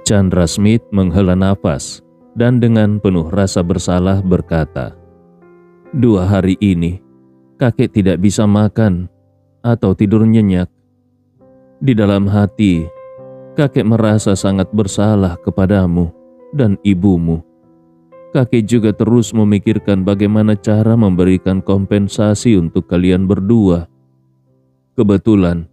Chandra Smith menghela nafas dan dengan penuh rasa bersalah berkata, "2 hari ini, kakek tidak bisa makan atau tidur nyenyak. Di dalam hati, kakek merasa sangat bersalah kepadamu dan ibumu. Kakek juga terus memikirkan bagaimana cara memberikan kompensasi untuk kalian berdua. Kebetulan,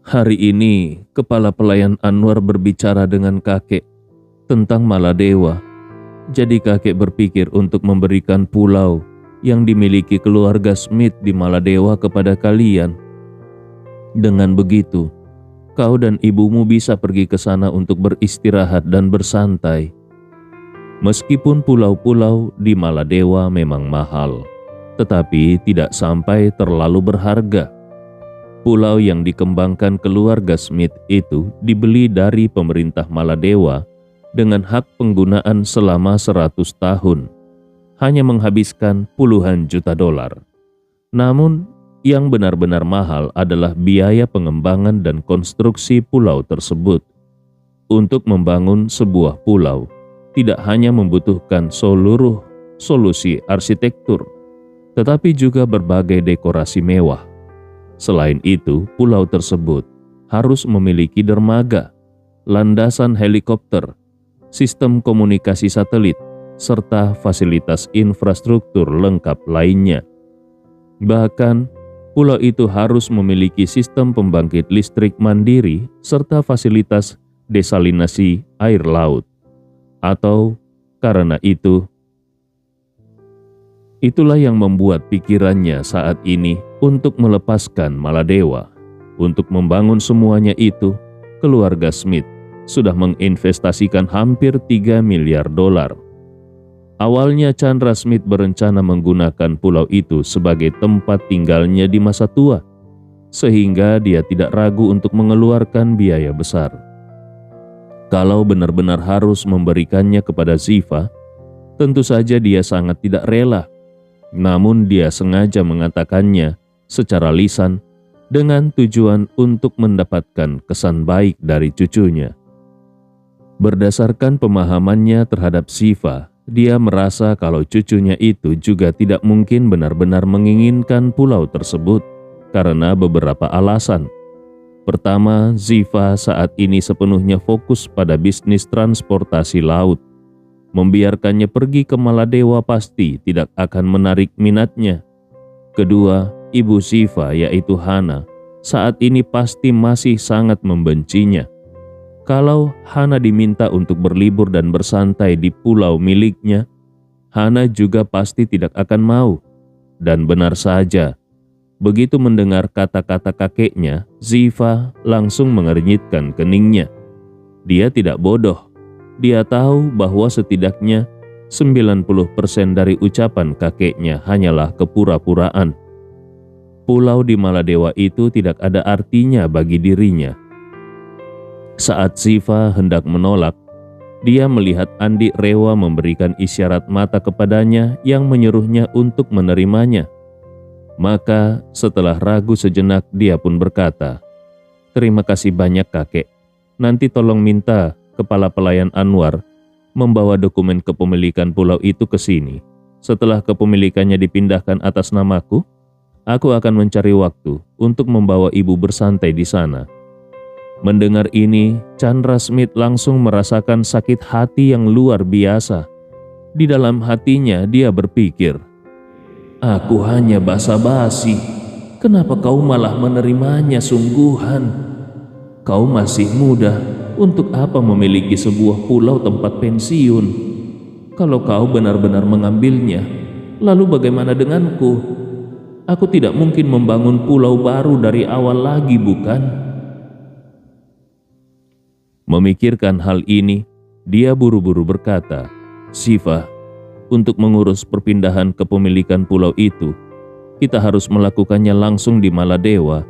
hari ini kepala pelayan Anwar berbicara dengan kakek tentang Maladewa. Jadi kakek berpikir untuk memberikan pulau yang dimiliki keluarga Smith di Maladewa kepada kalian. Dengan begitu, kau dan ibumu bisa pergi ke sana untuk beristirahat dan bersantai. Meskipun pulau-pulau di Maladewa memang mahal, tetapi tidak sampai terlalu berharga. Pulau yang dikembangkan keluarga Smith itu dibeli dari pemerintah Maladewa dengan hak penggunaan selama 100 tahun, hanya menghabiskan puluhan juta dolar. Namun, yang benar-benar mahal adalah biaya pengembangan dan konstruksi pulau tersebut. Untuk membangun sebuah pulau, tidak hanya membutuhkan seluruh solusi arsitektur, tetapi juga berbagai dekorasi mewah. Selain itu, pulau tersebut harus memiliki dermaga, landasan helikopter, sistem komunikasi satelit, serta fasilitas infrastruktur lengkap lainnya. Bahkan, pulau itu harus memiliki sistem pembangkit listrik mandiri serta fasilitas desalinasi air laut. Atau karena itulah yang membuat pikirannya saat ini untuk melepaskan Maladewa. Untuk membangun semuanya itu, keluarga Smith sudah menginvestasikan hampir 3 miliar dolar. Awalnya Chandra Smith berencana menggunakan pulau itu sebagai tempat tinggalnya di masa tua, sehingga dia tidak ragu untuk mengeluarkan biaya besar. Kalau benar-benar harus memberikannya kepada Ziva, tentu saja dia sangat tidak rela. Namun dia sengaja mengatakannya secara lisan dengan tujuan untuk mendapatkan kesan baik dari cucunya. Berdasarkan pemahamannya terhadap Ziva, dia merasa kalau cucunya itu juga tidak mungkin benar-benar menginginkan pulau tersebut karena beberapa alasan. Pertama, Ziva saat ini sepenuhnya fokus pada bisnis transportasi laut. Membiarkannya pergi ke Maladewa pasti tidak akan menarik minatnya. Kedua, ibu Ziva yaitu Hana saat ini pasti masih sangat membencinya. Kalau Hana diminta untuk berlibur dan bersantai di pulau miliknya, Hana juga pasti tidak akan mau. Dan benar saja, begitu mendengar kata-kata kakeknya, Ziva langsung mengernyitkan keningnya. Dia tidak bodoh. Dia tahu bahwa setidaknya 90% dari ucapan kakeknya hanyalah kepura-puraan. Pulau di Maladewa itu tidak ada artinya bagi dirinya. Saat Ziva hendak menolak, dia melihat Andi Rewa memberikan isyarat mata kepadanya yang menyuruhnya untuk menerimanya. Maka setelah ragu sejenak dia pun berkata, "Terima kasih banyak kakek. Nanti tolong minta kepala pelayan Anwar membawa dokumen kepemilikan pulau itu ke sini. Setelah kepemilikannya dipindahkan atas namaku, aku akan mencari waktu untuk membawa ibu bersantai di sana." Mendengar ini, Chandra Smith langsung merasakan sakit hati yang luar biasa. Di dalam hatinya dia berpikir, "Aku hanya basa-basi. Kenapa kau malah menerimanya sungguhan? Kau masih muda, untuk apa memiliki sebuah pulau tempat pensiun? Kalau kau benar-benar mengambilnya, lalu bagaimana denganku? Aku tidak mungkin membangun pulau baru dari awal lagi, bukan?" Memikirkan hal ini, dia buru-buru berkata, "Ziva, untuk mengurus perpindahan kepemilikan pulau itu, kita harus melakukannya langsung di Maladewa.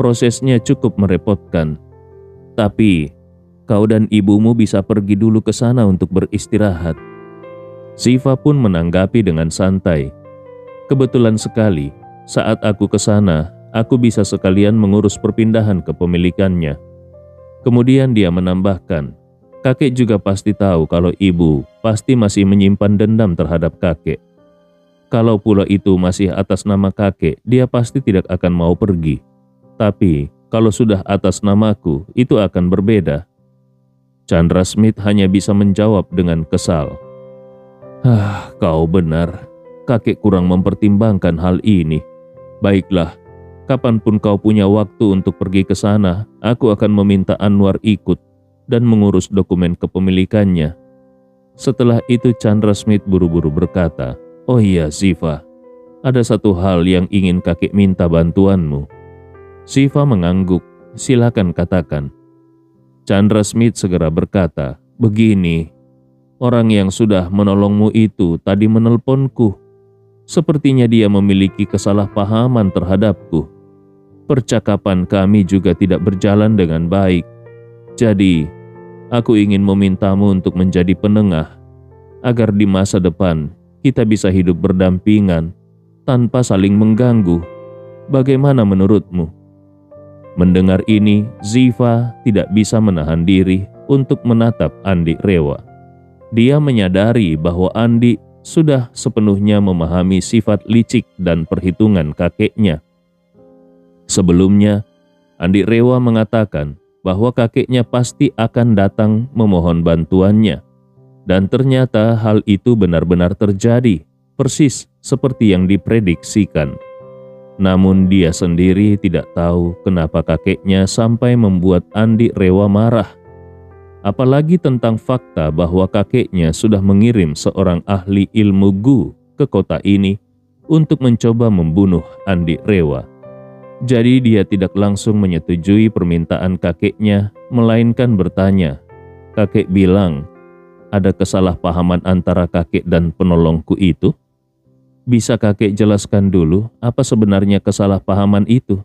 Prosesnya cukup merepotkan. Tapi, kau dan ibumu bisa pergi dulu ke sana untuk beristirahat." Ziva pun menanggapi dengan santai, "Kebetulan sekali, saat aku ke sana, aku bisa sekalian mengurus perpindahan kepemilikannya." Kemudian dia menambahkan, Kakek juga pasti tahu kalau ibu pasti masih menyimpan dendam terhadap kakek. Kalau pulau itu masih atas nama kakek, dia pasti tidak akan mau pergi. Tapi kalau sudah atas namaku, itu akan berbeda. Chandra Smith hanya bisa menjawab dengan kesal. Kau benar. Kakek kurang mempertimbangkan hal ini. Baiklah, kapanpun kau punya waktu untuk pergi ke sana, aku akan meminta Anwar ikut dan mengurus dokumen kepemilikannya. Setelah itu Chandra Smith buru-buru berkata, "Oh iya Ziva, ada satu hal yang ingin kakek minta bantuanmu." Ziva mengangguk, "Silakan katakan." Chandra Smith segera berkata, "Begini, orang yang sudah menolongmu itu tadi menelponku. Sepertinya dia memiliki kesalahpahaman terhadapku. Percakapan kami juga tidak berjalan dengan baik. Jadi, aku ingin memintamu untuk menjadi penengah, agar di masa depan kita bisa hidup berdampingan tanpa saling mengganggu. Bagaimana menurutmu?" Mendengar ini, Ziva tidak bisa menahan diri untuk menatap Andi Rewa. Dia menyadari bahwa Andi sudah sepenuhnya memahami sifat licik dan perhitungan kakeknya. Sebelumnya, Andi Rewa mengatakan bahwa kakeknya pasti akan datang memohon bantuannya. Dan ternyata hal itu benar-benar terjadi, persis seperti yang diprediksikan. Namun dia sendiri tidak tahu kenapa kakeknya sampai membuat Andi Rewa marah. Apalagi tentang fakta bahwa kakeknya sudah mengirim seorang ahli ilmu Gu ke kota ini untuk mencoba membunuh Andi Rewa. Jadi dia tidak langsung menyetujui permintaan kakeknya, melainkan bertanya. Kakek bilang, "Ada kesalahpahaman antara kakek dan penolongku itu? Bisa kakek jelaskan dulu apa sebenarnya kesalahpahaman itu?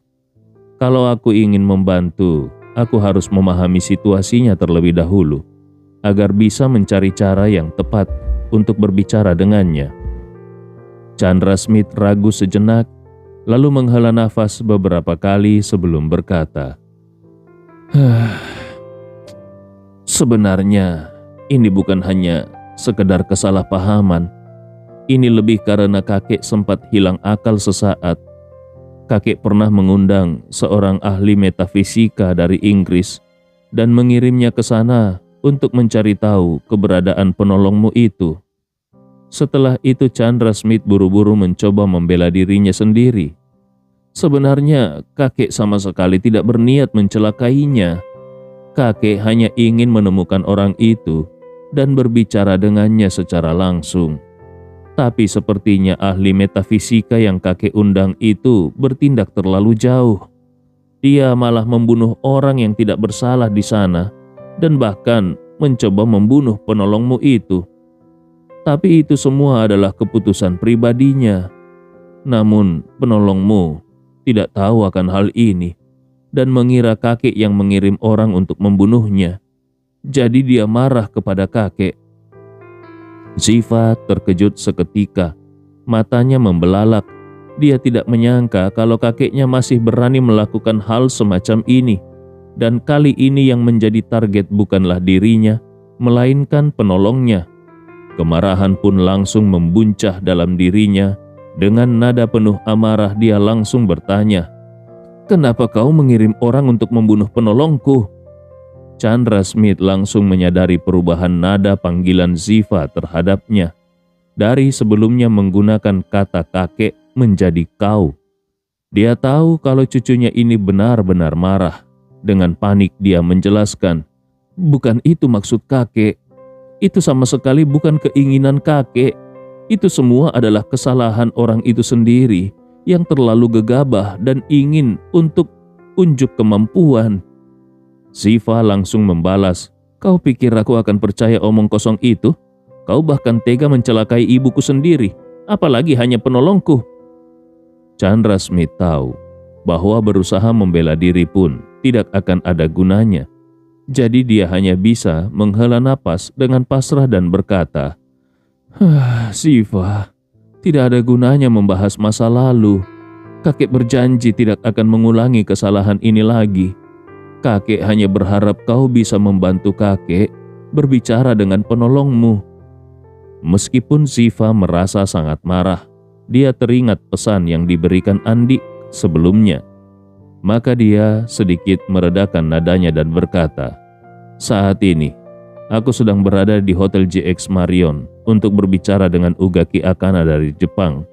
Kalau aku ingin membantu, aku harus memahami situasinya terlebih dahulu, agar bisa mencari cara yang tepat untuk berbicara dengannya." Chandra Smith ragu sejenak, lalu menghela nafas beberapa kali sebelum berkata, "Sebenarnya ini bukan hanya sekedar kesalahpahaman. Ini lebih karena kakek sempat hilang akal sesaat. Kakek pernah mengundang seorang ahli metafisika dari Inggris dan mengirimnya ke sana untuk mencari tahu keberadaan penolongmu itu." Setelah itu Chandra Smith buru-buru mencoba membela dirinya sendiri. Sebenarnya kakek sama sekali tidak berniat mencelakainya. Kakek hanya ingin menemukan orang itu dan berbicara dengannya secara langsung. Tapi sepertinya ahli metafisika yang kakek undang itu bertindak terlalu jauh. Dia malah membunuh orang yang tidak bersalah di sana dan bahkan mencoba membunuh penolongmu itu. Tapi itu semua adalah keputusan pribadinya. Namun penolongmu tidak tahu akan hal ini dan mengira kakek yang mengirim orang untuk membunuhnya. Jadi dia marah kepada kakek. Ziva terkejut seketika, matanya membelalak. Dia tidak menyangka kalau kakeknya masih berani melakukan hal semacam ini. Dan kali ini yang menjadi target bukanlah dirinya, melainkan penolongnya. Kemarahan pun langsung membuncah dalam dirinya. Dengan nada penuh amarah dia langsung bertanya, "Kenapa kau mengirim orang untuk membunuh penolongku?" Chandra Smith langsung menyadari perubahan nada panggilan Ziva terhadapnya. Dari sebelumnya menggunakan kata kakek menjadi kau. Dia tahu kalau cucunya ini benar-benar marah. Dengan panik dia menjelaskan, "Bukan itu maksud kakek. Itu sama sekali bukan keinginan kakek. Itu semua adalah kesalahan orang itu sendiri yang terlalu gegabah dan ingin untuk unjuk kemampuan." Ziva langsung membalas, "Kau pikir aku akan percaya omong kosong itu? Kau bahkan tega mencelakai ibuku sendiri, apalagi hanya penolongku." Chandra Smith tahu bahwa berusaha membela diri pun tidak akan ada gunanya. Jadi dia hanya bisa menghela napas dengan pasrah dan berkata, "Ziva, tidak ada gunanya membahas masa lalu. Kakek berjanji tidak akan mengulangi kesalahan ini lagi. Kakek hanya berharap kau bisa membantu kakek berbicara dengan penolongmu." Meskipun Ziva merasa sangat marah, dia teringat pesan yang diberikan Andi sebelumnya. Maka dia sedikit meredakan nadanya dan berkata, "Saat ini, aku sedang berada di Hotel JX Marion untuk berbicara dengan Ugaki Akana dari Jepang.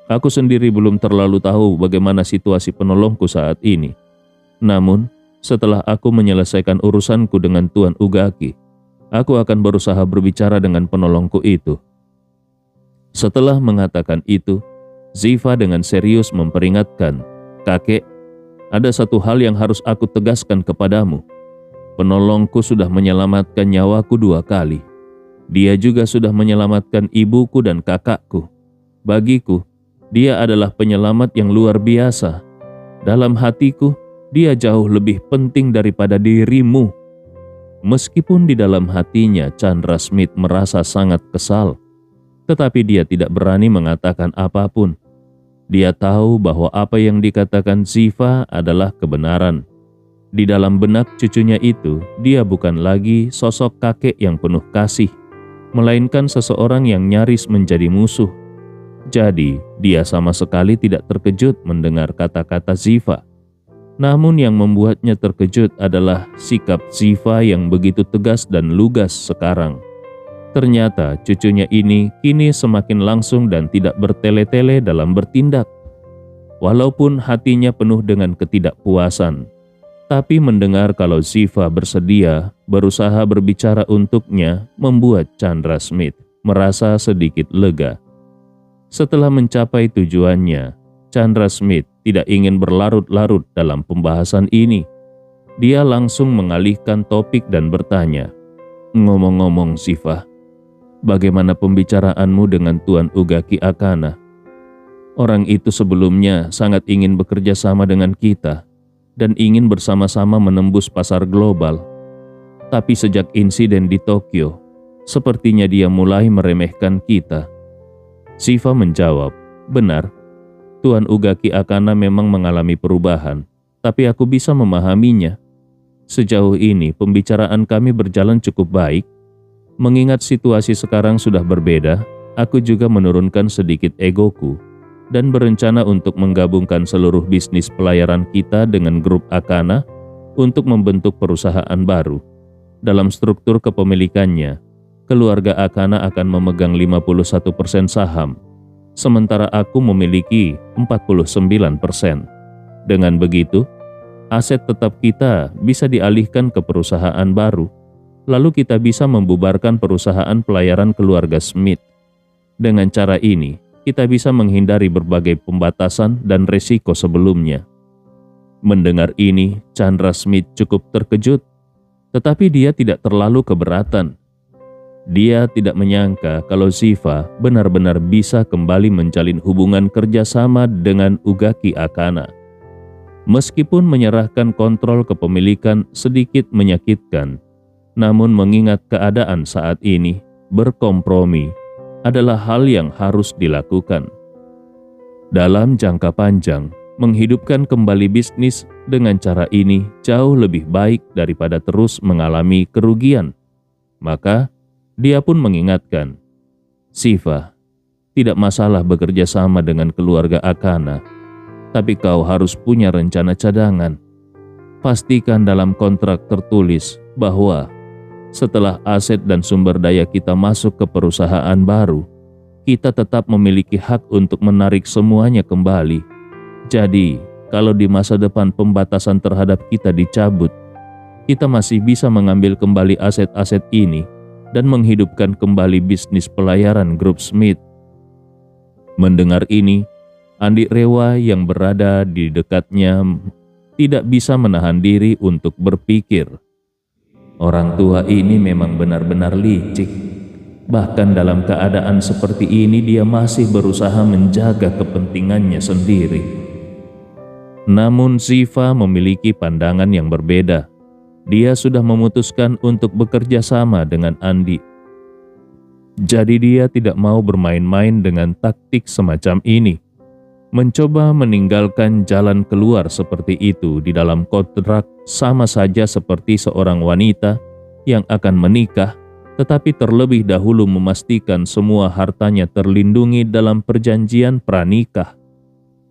Aku sendiri belum terlalu tahu bagaimana situasi penolongku saat ini. Namun, setelah aku menyelesaikan urusanku dengan Tuan Ugaki, aku akan berusaha berbicara dengan penolongku itu." Setelah mengatakan itu, Ziva dengan serius memperingatkan, "Kakek, ada satu hal yang harus aku tegaskan kepadamu. Penolongku sudah menyelamatkan nyawaku 2 kali. Dia juga sudah menyelamatkan ibuku dan kakakku. Bagiku, dia adalah penyelamat yang luar biasa. Dalam hatiku, dia jauh lebih penting daripada dirimu." Meskipun di dalam hatinya Chandra Smith merasa sangat kesal, tetapi dia tidak berani mengatakan apapun. Dia tahu bahwa apa yang dikatakan Ziva adalah kebenaran. Di dalam benak cucunya itu, dia bukan lagi sosok kakek yang penuh kasih, melainkan seseorang yang nyaris menjadi musuh. Jadi, dia sama sekali tidak terkejut mendengar kata-kata Ziva. Namun yang membuatnya terkejut adalah sikap Ziva yang begitu tegas dan lugas sekarang. Ternyata cucunya ini kini semakin langsung dan tidak bertele-tele dalam bertindak. Walaupun hatinya penuh dengan ketidakpuasan, tapi mendengar kalau Ziva bersedia berusaha berbicara untuknya membuat Chandra Smith merasa sedikit lega. Setelah mencapai tujuannya, Chandra Smith tidak ingin berlarut-larut dalam pembahasan ini. Dia langsung mengalihkan topik dan bertanya, "Ngomong-ngomong Ziva, bagaimana pembicaraanmu dengan Tuan Ugaki Akana? Orang itu sebelumnya sangat ingin bekerja sama dengan kita dan ingin bersama-sama menembus pasar global. Tapi sejak insiden di Tokyo, sepertinya dia mulai meremehkan kita." Ziva menjawab, "Benar, Tuan Ugaki Akana memang mengalami perubahan, tapi aku bisa memahaminya. Sejauh ini pembicaraan kami berjalan cukup baik. Mengingat situasi sekarang sudah berbeda, aku juga menurunkan sedikit egoku dan berencana untuk menggabungkan seluruh bisnis pelayaran kita dengan grup Akana untuk membentuk perusahaan baru. Dalam struktur kepemilikannya, keluarga Akana akan memegang 51% saham, sementara aku memiliki 49%. Dengan begitu, aset tetap kita bisa dialihkan ke perusahaan baru. Lalu kita bisa membubarkan perusahaan pelayaran keluarga Smith. Dengan cara ini, kita bisa menghindari berbagai pembatasan dan resiko sebelumnya." Mendengar ini, Chandra Smith cukup terkejut, tetapi dia tidak terlalu keberatan. Dia tidak menyangka kalau Ziva benar-benar bisa kembali menjalin hubungan kerjasama dengan Ugaki Akana. Meskipun menyerahkan kontrol kepemilikan sedikit menyakitkan, namun mengingat keadaan saat ini, berkompromi adalah hal yang harus dilakukan. Dalam jangka panjang, menghidupkan kembali bisnis dengan cara ini jauh lebih baik daripada terus mengalami kerugian. Maka, dia pun mengingatkan, "Ziva, tidak masalah bekerja sama dengan keluarga Akana, tapi kau harus punya rencana cadangan. Pastikan dalam kontrak tertulis bahwa setelah aset dan sumber daya kita masuk ke perusahaan baru, kita tetap memiliki hak untuk menarik semuanya kembali. Jadi, kalau di masa depan pembatasan terhadap kita dicabut, kita masih bisa mengambil kembali aset-aset ini dan menghidupkan kembali bisnis pelayaran grup Smith." Mendengar ini, Andi Rewa yang berada di dekatnya tidak bisa menahan diri untuk berpikir, "Orang tua ini memang benar-benar licik. Bahkan dalam keadaan seperti ini dia masih berusaha menjaga kepentingannya sendiri." Namun Ziva memiliki pandangan yang berbeda. Dia sudah memutuskan untuk bekerja sama dengan Andi. Jadi dia tidak mau bermain-main dengan taktik semacam ini. Mencoba meninggalkan jalan keluar seperti itu di dalam kontrak sama saja seperti seorang wanita yang akan menikah, tetapi terlebih dahulu memastikan semua hartanya terlindungi dalam perjanjian pranikah.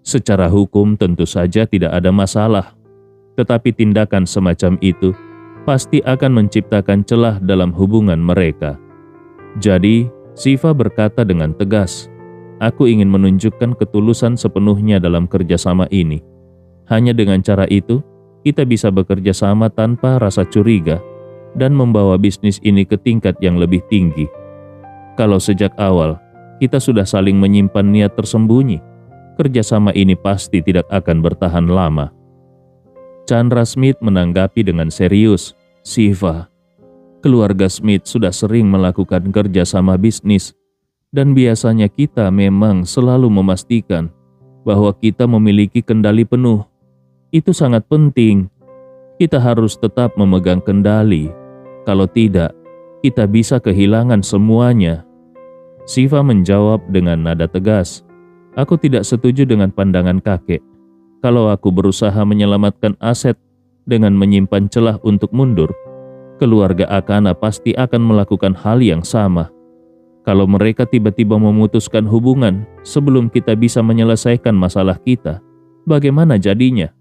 Secara hukum tentu saja tidak ada masalah, tetapi tindakan semacam itu pasti akan menciptakan celah dalam hubungan mereka. Jadi, Siva berkata dengan tegas, "Aku ingin menunjukkan ketulusan sepenuhnya dalam kerjasama ini. Hanya dengan cara itu, kita bisa bekerja sama tanpa rasa curiga dan membawa bisnis ini ke tingkat yang lebih tinggi. Kalau sejak awal kita sudah saling menyimpan niat tersembunyi, kerjasama ini pasti tidak akan bertahan lama." Chandra Smith menanggapi dengan serius, "Siva, keluarga Smith sudah sering melakukan kerjasama bisnis, dan biasanya kita memang selalu memastikan bahwa kita memiliki kendali penuh. Itu sangat penting. Kita harus tetap memegang kendali. Kalau tidak, kita bisa kehilangan semuanya." Siva menjawab dengan nada tegas, "Aku tidak setuju dengan pandangan kakek. Kalau aku berusaha menyelamatkan aset dengan menyimpan celah untuk mundur, keluarga Akana pasti akan melakukan hal yang sama. Kalau mereka tiba-tiba memutuskan hubungan sebelum kita bisa menyelesaikan masalah kita, bagaimana jadinya?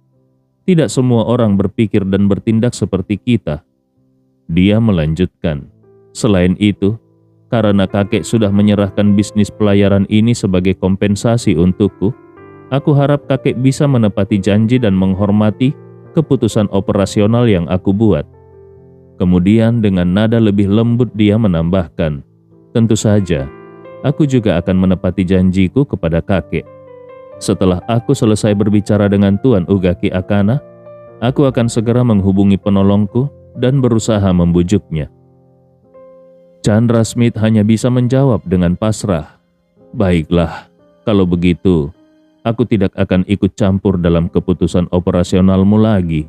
Tidak semua orang berpikir dan bertindak seperti kita." Dia melanjutkan, "Selain itu, karena kakek sudah menyerahkan bisnis pelayaran ini sebagai kompensasi untukku, aku harap kakek bisa menepati janji dan menghormati keputusan operasional yang aku buat." Kemudian dengan nada lebih lembut dia menambahkan, "Tentu saja, aku juga akan menepati janjiku kepada kakek. Setelah aku selesai berbicara dengan Tuan Ugaki Akana, aku akan segera menghubungi penolongku dan berusaha membujuknya." Chandra Smith hanya bisa menjawab dengan pasrah, "Baiklah, kalau begitu, aku tidak akan ikut campur dalam keputusan operasionalmu lagi."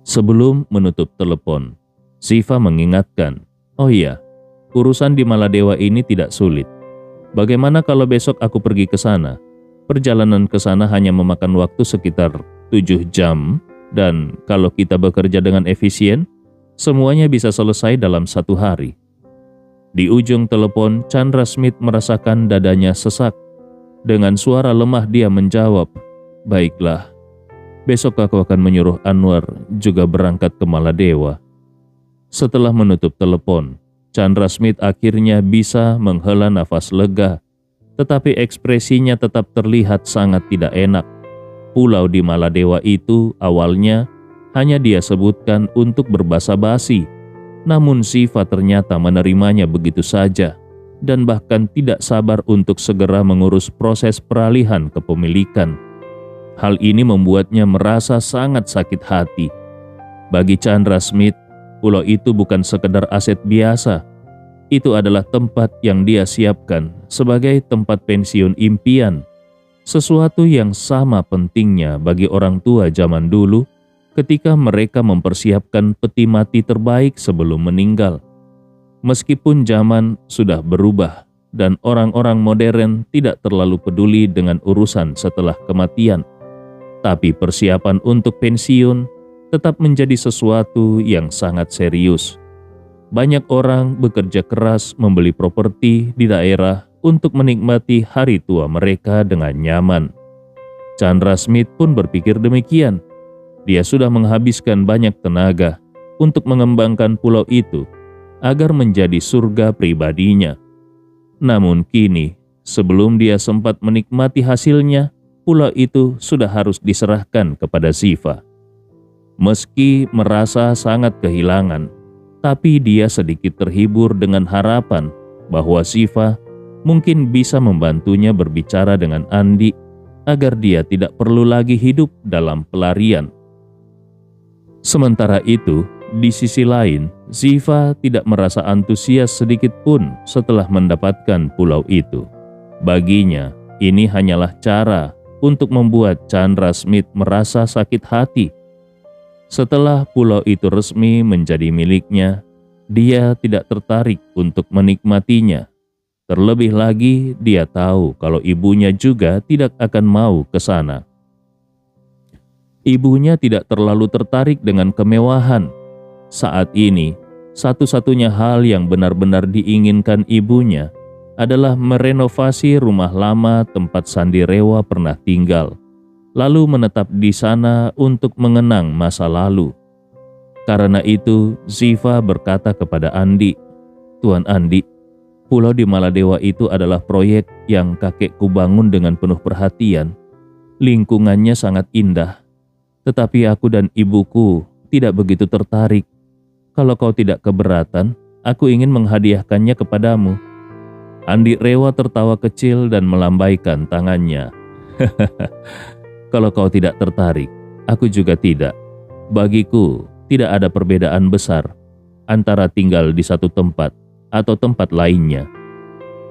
Sebelum menutup telepon, Siva mengingatkan, "Oh iya, urusan di Maladewa ini tidak sulit. Bagaimana kalau besok aku pergi ke sana? Perjalanan ke sana hanya memakan waktu sekitar 7 jam, dan kalau kita bekerja dengan efisien, semuanya bisa selesai dalam 1 hari." Di ujung telepon, Chandra Smith merasakan dadanya sesak. Dengan suara lemah dia menjawab, "Baiklah, besok aku akan menyuruh Anwar juga berangkat ke Maladewa." Setelah menutup telepon, Chandra Smith akhirnya bisa menghela nafas lega, tetapi ekspresinya tetap terlihat sangat tidak enak. Pulau di Maladewa itu awalnya hanya dia sebutkan untuk berbasa-basi, namun Siva ternyata menerimanya begitu saja dan bahkan tidak sabar untuk segera mengurus proses peralihan kepemilikan. Hal ini membuatnya merasa sangat sakit hati. Bagi Chandra Smith, pulau itu bukan sekedar aset biasa. Itu adalah tempat yang dia siapkan sebagai tempat pensiun impian. Sesuatu yang sama pentingnya bagi orang tua zaman dulu ketika mereka mempersiapkan peti mati terbaik sebelum meninggal. Meskipun zaman sudah berubah dan orang-orang modern tidak terlalu peduli dengan urusan setelah kematian, tapi persiapan untuk pensiun tetap menjadi sesuatu yang sangat serius. Banyak orang bekerja keras membeli properti di daerah untuk menikmati hari tua mereka dengan nyaman. Chandra Smith pun berpikir demikian. Dia sudah menghabiskan banyak tenaga untuk mengembangkan pulau itu agar menjadi surga pribadinya. Namun kini, sebelum dia sempat menikmati hasilnya, pulau itu sudah harus diserahkan kepada Siva. Meski merasa sangat kehilangan, tapi dia sedikit terhibur dengan harapan bahwa Siva mungkin bisa membantunya berbicara dengan Andi agar dia tidak perlu lagi hidup dalam pelarian. Sementara itu, di sisi lain, Siva tidak merasa antusias sedikit pun setelah mendapatkan pulau itu. Baginya, ini hanyalah cara untuk membuat Chandra Smith merasa sakit hati. Setelah pulau itu resmi menjadi miliknya, dia tidak tertarik untuk menikmatinya. Terlebih lagi, dia tahu kalau ibunya juga tidak akan mau ke sana. Ibunya tidak terlalu tertarik dengan kemewahan. Saat ini, satu-satunya hal yang benar-benar diinginkan ibunya adalah merenovasi rumah lama tempat Sandi Rewa pernah tinggal, lalu menetap di sana untuk mengenang masa lalu. Karena itu, Ziva berkata kepada Andi, "Tuan Andi, pulau di Maladewa itu adalah proyek yang kakekku bangun dengan penuh perhatian. Lingkungannya sangat indah, tetapi aku dan ibuku tidak begitu tertarik. Kalau kau tidak keberatan, aku ingin menghadiahkannya kepadamu." Andi Rewa tertawa kecil dan melambaikan tangannya. "Kalau kau tidak tertarik, aku juga tidak. Bagiku, tidak ada perbedaan besar antara tinggal di satu tempat atau tempat lainnya."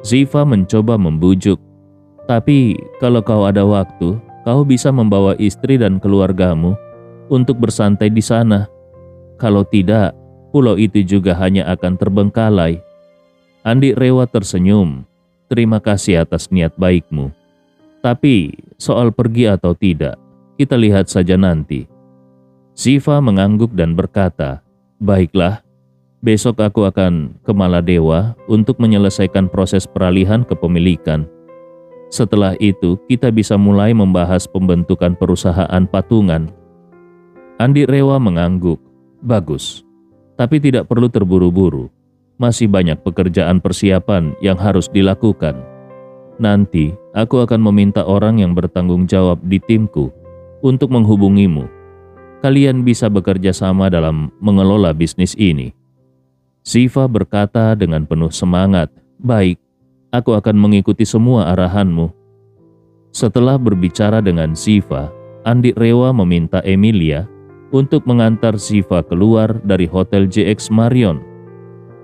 Ziva mencoba membujuk, "Tapi kalau kau ada waktu, kau bisa membawa istri dan keluargamu untuk bersantai di sana. Kalau tidak, pulau itu juga hanya akan terbengkalai." Andi Rewa tersenyum, "Terima kasih atas niat baikmu. Tapi soal pergi atau tidak, kita lihat saja nanti." Ziva mengangguk dan berkata, "Baiklah, besok aku akan ke Maladewa untuk menyelesaikan proses peralihan kepemilikan. Setelah itu, kita bisa mulai membahas pembentukan perusahaan patungan." Andi Rewa mengangguk, "Bagus, tapi tidak perlu terburu-buru. Masih banyak pekerjaan persiapan yang harus dilakukan. Nanti, aku akan meminta orang yang bertanggung jawab di timku untuk menghubungimu. Kalian bisa bekerja sama dalam mengelola bisnis ini." Ziva berkata dengan penuh semangat, "Baik, aku akan mengikuti semua arahanmu." Setelah berbicara dengan Ziva, Andi Rewa meminta Emilia untuk mengantar Ziva keluar dari Hotel JX Marion.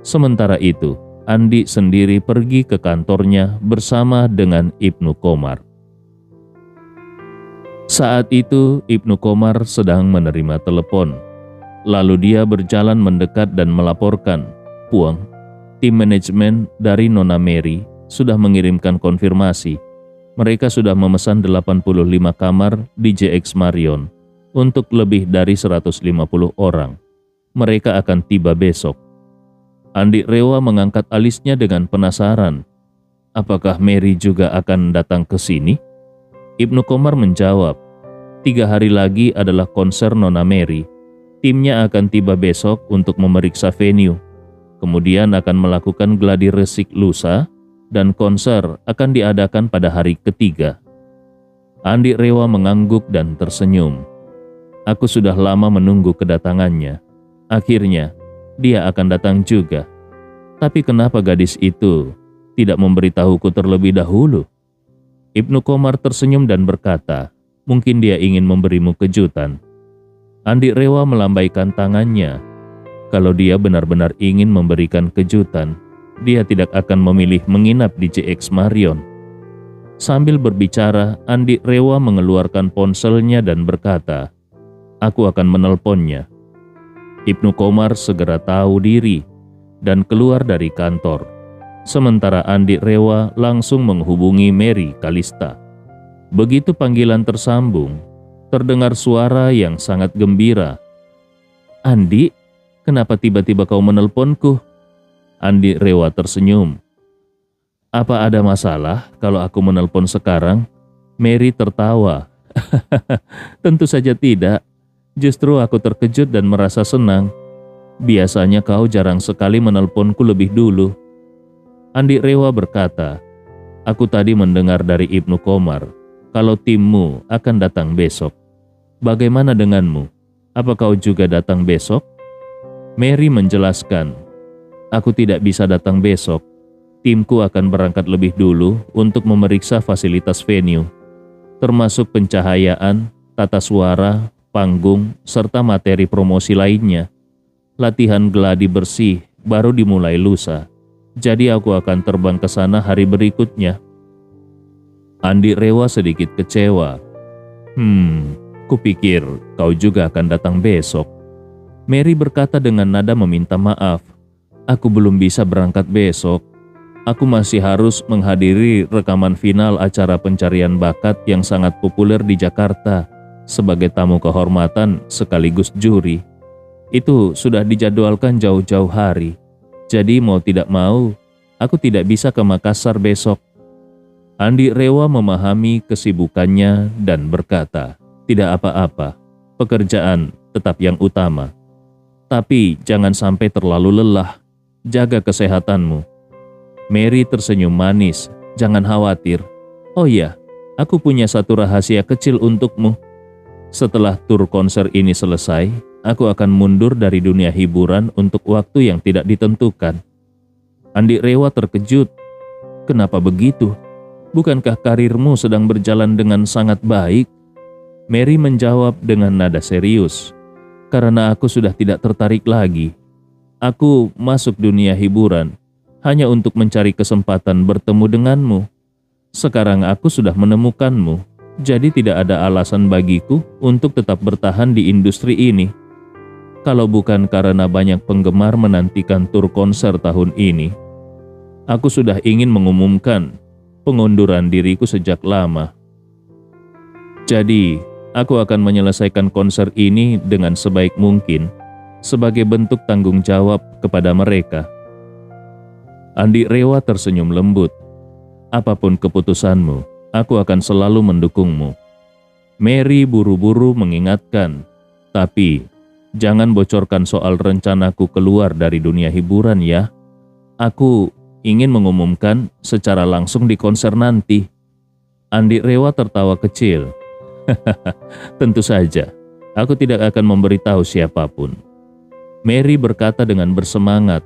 Sementara itu, Andi sendiri pergi ke kantornya bersama dengan Ibnu Komar. Saat itu, Ibnu Komar sedang menerima telepon. Lalu dia berjalan mendekat dan melaporkan, "Puang, tim manajemen dari Nona Mary sudah mengirimkan konfirmasi. Mereka sudah memesan 85 kamar di JX Marion untuk lebih dari 150 orang. Mereka akan tiba besok." Andi Rewa mengangkat alisnya dengan penasaran. "Apakah Mary juga akan datang ke sini?" Ibnu Komar menjawab, 3 hari lagi adalah konser Nona Mary. Timnya akan tiba besok untuk memeriksa venue. Kemudian akan melakukan gladi resik lusa dan konser akan diadakan pada hari ketiga." Andi Rewa mengangguk dan tersenyum. "Aku sudah lama menunggu kedatangannya. Akhirnya, dia akan datang juga. Tapi kenapa gadis itu tidak memberitahuku terlebih dahulu?" Ibnu Komar tersenyum dan berkata, "Mungkin dia ingin memberimu kejutan." Andi Rewa melambaikan tangannya. Kalau dia benar-benar ingin memberikan kejutan, dia tidak akan memilih menginap di JX Marion. Sambil berbicara, Andi Rewa mengeluarkan ponselnya dan berkata, "Aku akan menelponnya." Ibnu Komar segera tahu diri dan keluar dari kantor. Sementara Andi Rewa langsung menghubungi Mary Kalista. Begitu panggilan tersambung, terdengar suara yang sangat gembira. "Andi, kenapa tiba-tiba kau menelponku?" Andi Rewa tersenyum. "Apa ada masalah kalau aku menelpon sekarang?" Mary tertawa. "Tentu saja tidak. Justru aku terkejut dan merasa senang. Biasanya kau jarang sekali menelponku lebih dulu." Andi Rewa berkata, "Aku tadi mendengar dari Ibnu Komar kalau timmu akan datang besok. Bagaimana denganmu? Apa kau juga datang besok?" Mary menjelaskan, "Aku tidak bisa datang besok. Timku akan berangkat lebih dulu untuk memeriksa fasilitas venue, termasuk pencahayaan, tata suara, panggung, serta materi promosi lainnya. Latihan gladi bersih baru dimulai lusa. Jadi aku akan terbang ke sana hari berikutnya." Andi Rewa sedikit kecewa. Kupikir kau juga akan datang besok." Mary berkata dengan nada meminta maaf. "Aku belum bisa berangkat besok. Aku masih harus menghadiri rekaman final acara pencarian bakat yang sangat populer di Jakarta sebagai tamu kehormatan sekaligus juri. Itu sudah dijadwalkan jauh-jauh hari. Jadi mau tidak mau, aku tidak bisa ke Makassar besok. Andi Rewa memahami kesibukannya dan berkata, tidak apa-apa, pekerjaan tetap yang utama. Tapi jangan sampai terlalu lelah, jaga kesehatanmu. Mary tersenyum manis, jangan khawatir. Oh iya, aku punya satu rahasia kecil untukmu. Setelah tur konser ini selesai, aku akan mundur dari dunia hiburan untuk waktu yang tidak ditentukan. Andi Rewa terkejut. Kenapa begitu? Bukankah karirmu sedang berjalan dengan sangat baik? Mary menjawab dengan nada serius. Karena aku sudah tidak tertarik lagi. Aku masuk dunia hiburan hanya untuk mencari kesempatan bertemu denganmu. Sekarang aku sudah menemukanmu, jadi tidak ada alasan bagiku untuk tetap bertahan di industri ini. Kalau bukan karena banyak penggemar menantikan tur konser tahun ini, aku sudah ingin mengumumkan pengunduran diriku sejak lama. Jadi, aku akan menyelesaikan konser ini dengan sebaik mungkin sebagai bentuk tanggung jawab kepada mereka. Andi Rewa tersenyum lembut. Apapun keputusanmu, aku akan selalu mendukungmu. Mary buru-buru mengingatkan, tapi jangan bocorkan soal rencanaku keluar dari dunia hiburan ya. Aku ingin mengumumkan secara langsung di konser nanti. Andi Rewa tertawa kecil. Tentu saja, aku tidak akan memberitahu siapapun. Mary berkata dengan bersemangat,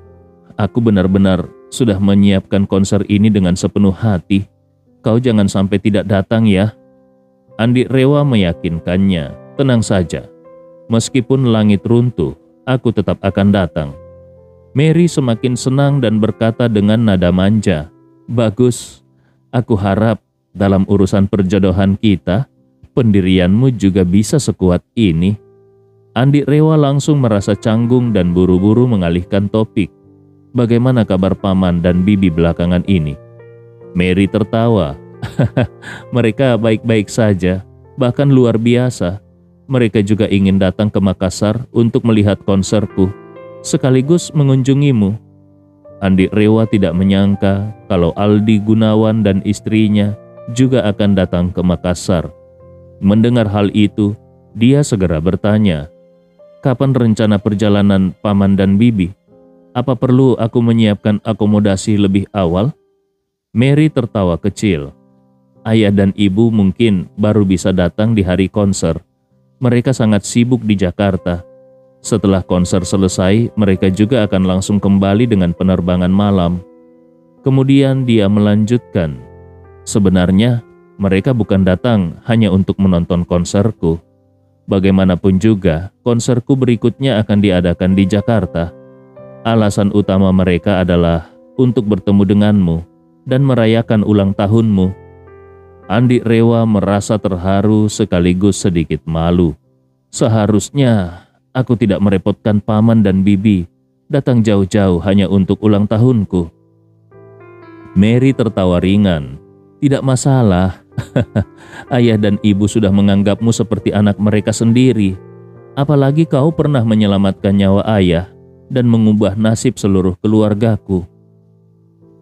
aku benar-benar sudah menyiapkan konser ini dengan sepenuh hati. Kau jangan sampai tidak datang ya. Andi Rewa meyakinkannya, tenang saja. Meskipun langit runtuh, aku tetap akan datang. Mary semakin senang dan berkata dengan nada manja, bagus, aku harap dalam urusan perjodohan kita, pendirianmu juga bisa sekuat ini. Andi Rewa langsung merasa canggung dan buru-buru mengalihkan topik. Bagaimana kabar paman dan bibi belakangan ini? Mary tertawa. Mereka baik-baik saja, bahkan luar biasa. Mereka juga ingin datang ke Makassar untuk melihat konserku, sekaligus mengunjungimu. Andi Rewa tidak menyangka kalau Aldi Gunawan dan istrinya juga akan datang ke Makassar. Mendengar hal itu, dia segera bertanya, kapan rencana perjalanan paman dan bibi? Apa perlu aku menyiapkan akomodasi lebih awal? Mary tertawa kecil. Ayah dan ibu mungkin baru bisa datang di hari konser. Mereka sangat sibuk di Jakarta. Setelah konser selesai, mereka juga akan langsung kembali dengan penerbangan malam. Kemudian dia melanjutkan, sebenarnya mereka bukan datang hanya untuk menonton konserku. Bagaimanapun juga, konserku berikutnya akan diadakan di Jakarta. Alasan utama mereka adalah untuk bertemu denganmu dan merayakan ulang tahunmu. Andi Rewa merasa terharu sekaligus sedikit malu. Seharusnya aku tidak merepotkan paman dan bibi datang jauh-jauh hanya untuk ulang tahunku. Mary tertawa ringan. Tidak masalah. Ayah dan ibu sudah menganggapmu seperti anak mereka sendiri. Apalagi kau pernah menyelamatkan nyawa ayah dan mengubah nasib seluruh keluargaku.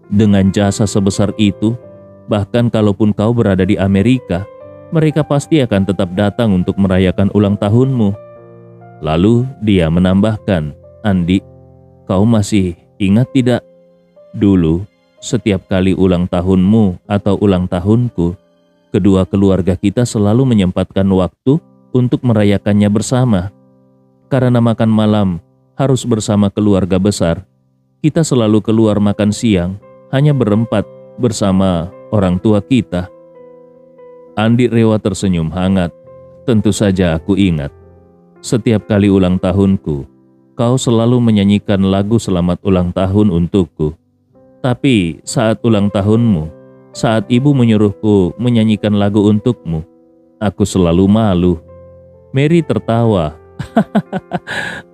Dengan jasa sebesar itu, bahkan kalaupun kau berada di Amerika, mereka pasti akan tetap datang untuk merayakan ulang tahunmu. Lalu dia menambahkan, Andi, kau masih ingat tidak? Dulu, setiap kali ulang tahunmu atau ulang tahunku, kedua keluarga kita selalu menyempatkan waktu untuk merayakannya bersama. Karena makan malam harus bersama keluarga besar, kita selalu keluar makan siang hanya berempat bersama orang tua kita. Andi Rewa tersenyum hangat. Tentu saja aku ingat. Setiap kali ulang tahunku, kau selalu menyanyikan lagu selamat ulang tahun untukku. Tapi saat ulang tahunmu, saat ibu menyuruhku menyanyikan lagu untukmu, aku selalu malu. Mary tertawa.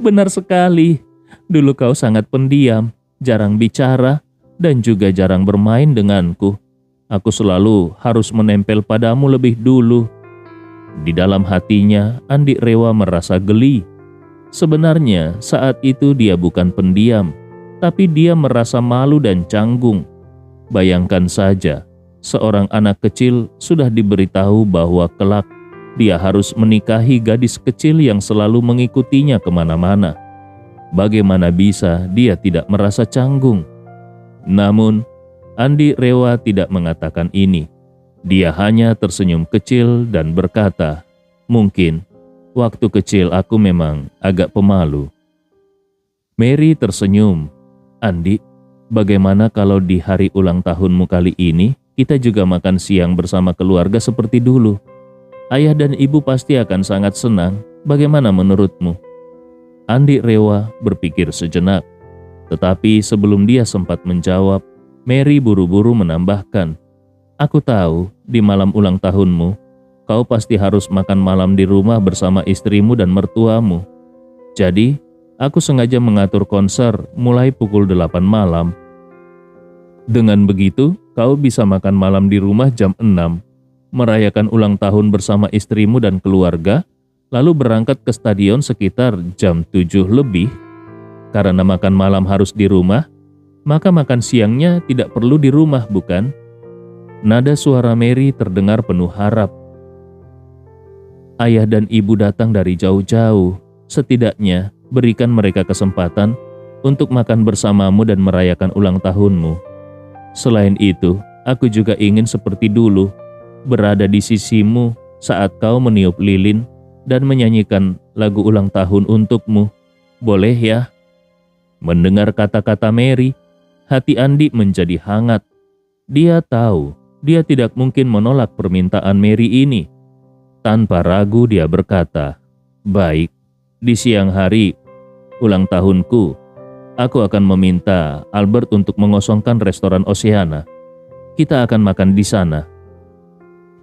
Benar sekali. Dulu kau sangat pendiam, jarang bicara, dan juga jarang bermain denganku. Aku selalu harus menempel padamu lebih dulu. Di dalam hatinya, Andi Rewa merasa geli. Sebenarnya saat itu dia bukan pendiam, tapi dia merasa malu dan canggung. Bayangkan saja, seorang anak kecil sudah diberitahu bahwa kelak dia harus menikahi gadis kecil yang selalu mengikutinya kemana-mana. Bagaimana bisa dia tidak merasa canggung? Namun, Andi Rewa tidak mengatakan ini. Dia hanya tersenyum kecil dan berkata, "Mungkin waktu kecil aku memang agak pemalu." Mary tersenyum. "Andi, bagaimana kalau di hari ulang tahunmu kali ini kita juga makan siang bersama keluarga seperti dulu? Ayah dan ibu pasti akan sangat senang. Bagaimana menurutmu?" Andi Rewa berpikir sejenak. Tetapi sebelum dia sempat menjawab, Mary buru-buru menambahkan, "Aku tahu di malam ulang tahunmu, kau pasti harus makan malam di rumah bersama istrimu dan mertuamu. Jadi, aku sengaja mengatur konser mulai pukul 8 malam. Dengan begitu, kau bisa makan malam di rumah jam 6, merayakan ulang tahun bersama istrimu dan keluarga, lalu berangkat ke stadion sekitar jam 7 lebih. Karena makan malam harus di rumah, maka makan siangnya tidak perlu di rumah, bukan?" Nada suara Mary terdengar penuh harap. "Ayah dan ibu datang dari jauh-jauh. Setidaknya berikan mereka kesempatan untuk makan bersamamu dan merayakan ulang tahunmu. Selain itu, aku juga ingin seperti dulu, berada di sisimu saat kau meniup lilin dan menyanyikan lagu ulang tahun untukmu. Boleh ya?" Mendengar kata-kata Mary, hati Andi menjadi hangat. Dia tahu dia tidak mungkin menolak permintaan Mary ini. Tanpa ragu dia berkata, "Baik, di siang hari ulang tahunku, aku akan meminta Albert untuk mengosongkan restoran Oceana. Kita akan makan di sana."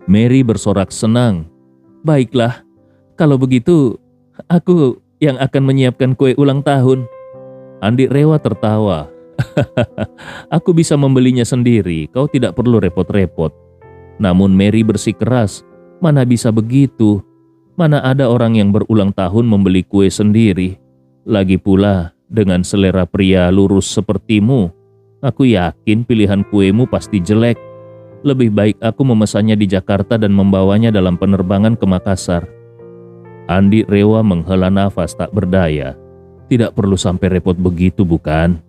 Mary bersorak senang. "Baiklah, kalau begitu aku yang akan menyiapkan kue ulang tahun." Andi Rewa tertawa. "Aku bisa membelinya sendiri, kau tidak perlu repot-repot." Namun Mary bersikeras, "Mana bisa begitu? Mana ada orang yang berulang tahun membeli kue sendiri? Lagi pula, dengan selera pria lurus sepertimu, aku yakin pilihan kuemu pasti jelek. Lebih baik aku memesannya di Jakarta dan membawanya dalam penerbangan ke Makassar." Andi Rewa menghela nafas tak berdaya. "Tidak perlu sampai repot begitu, bukan?"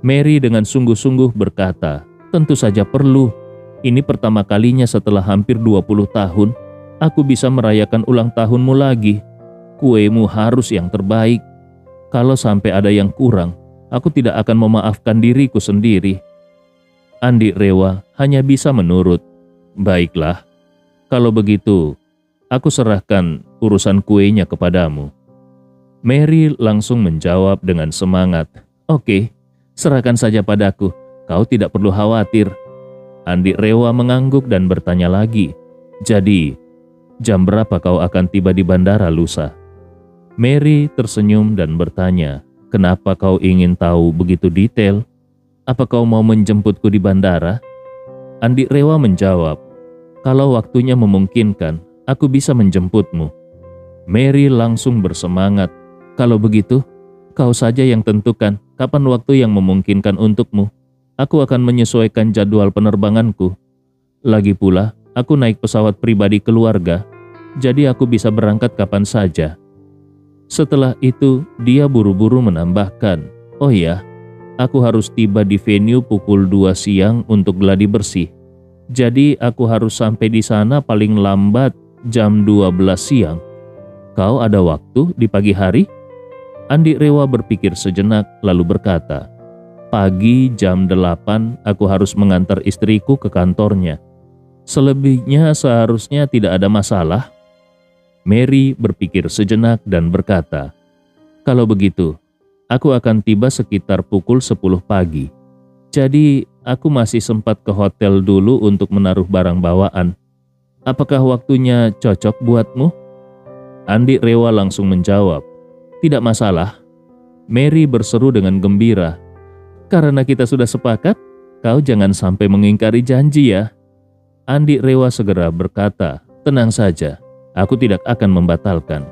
Mary dengan sungguh-sungguh berkata, "Tentu saja perlu. Ini pertama kalinya setelah hampir 20 tahun, aku bisa merayakan ulang tahunmu lagi. Kuemu harus yang terbaik. Kalau sampai ada yang kurang, aku tidak akan memaafkan diriku sendiri." Andi Rewa hanya bisa menurut. "Baiklah, kalau begitu, aku serahkan urusan kuenya kepadamu." Mary langsung menjawab dengan semangat, "Oke, serahkan saja padaku, kau tidak perlu khawatir." Andi Rewa mengangguk dan bertanya lagi, "Jadi, jam berapa kau akan tiba di bandara lusa?" Mary tersenyum dan bertanya, "Kenapa kau ingin tahu begitu detail? Apa kau mau menjemputku di bandara?" Andi Rewa menjawab, "Kalau waktunya memungkinkan, aku bisa menjemputmu." Mary langsung bersemangat, "Kalau begitu, kau saja yang tentukan kapan waktu yang memungkinkan untukmu. Aku akan menyesuaikan jadwal penerbanganku. Lagi pula, aku naik pesawat pribadi keluarga, jadi aku bisa berangkat kapan saja." Setelah itu, dia buru-buru menambahkan, "Oh ya, aku harus tiba di venue pukul 2 siang untuk gladi bersih. Jadi aku harus sampai di sana paling lambat jam 12 siang. Kau ada waktu di pagi hari?" Andi Rewa berpikir sejenak lalu berkata, "Pagi jam 8 aku harus mengantar istriku ke kantornya. Selebihnya seharusnya tidak ada masalah." Mary berpikir sejenak dan berkata, "Kalau begitu, aku akan tiba sekitar pukul 10 pagi. Jadi aku masih sempat ke hotel dulu untuk menaruh barang bawaan. Apakah waktunya cocok buatmu?" Andi Rewa langsung menjawab, "Tidak masalah." Mary berseru dengan gembira, "Karena kita sudah sepakat, kau jangan sampai mengingkari janji ya." Andi Rewa segera berkata, "Tenang saja, aku tidak akan membatalkan."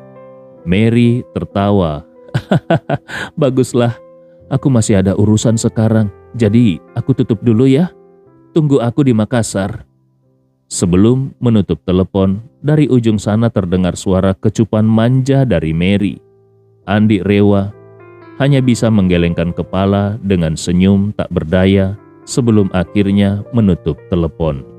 Mary tertawa, Baguslah, aku masih ada urusan sekarang, jadi aku tutup dulu ya. Tunggu aku di Makassar. Sebelum menutup telepon, dari ujung sana terdengar suara kecupan manja dari Mary. Andi Rewa hanya bisa menggelengkan kepala dengan senyum tak berdaya sebelum akhirnya menutup telepon.